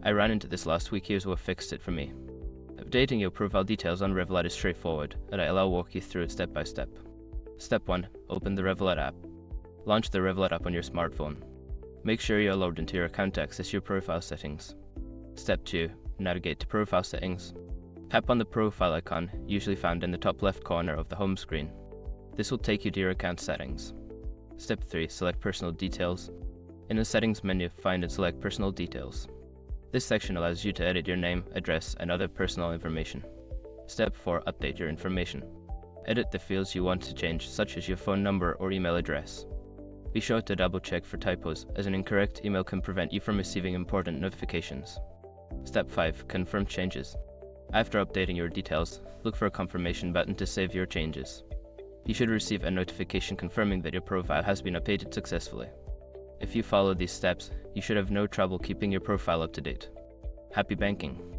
I ran into this last week. Here's what fixed it for me. Updating your profile details on Revolut is straightforward, and I'll walk you through it step by step. Step 1. Open the Revolut app. Launch the Revolut app on your smartphone. Make sure you're logged into your account to access your profile settings. Step 2. Navigate to Profile Settings. Tap on the profile icon, usually found in the top left corner of the home screen. This will take you to your account settings. Step 3. Select Personal Details. In the Settings menu, find and select Personal Details. This section allows you to edit your name, address, and other personal information. Step 4. Update your information. Edit the fields you want to change, such as your phone number or email address. Be sure to double-check for typos, as an incorrect email can prevent you from receiving important notifications. Step 5. Confirm changes. After updating your details, look for a confirmation button to save your changes. You should receive a notification confirming that your profile has been updated successfully. If you follow these steps, you should have no trouble keeping your profile up to date. Happy banking!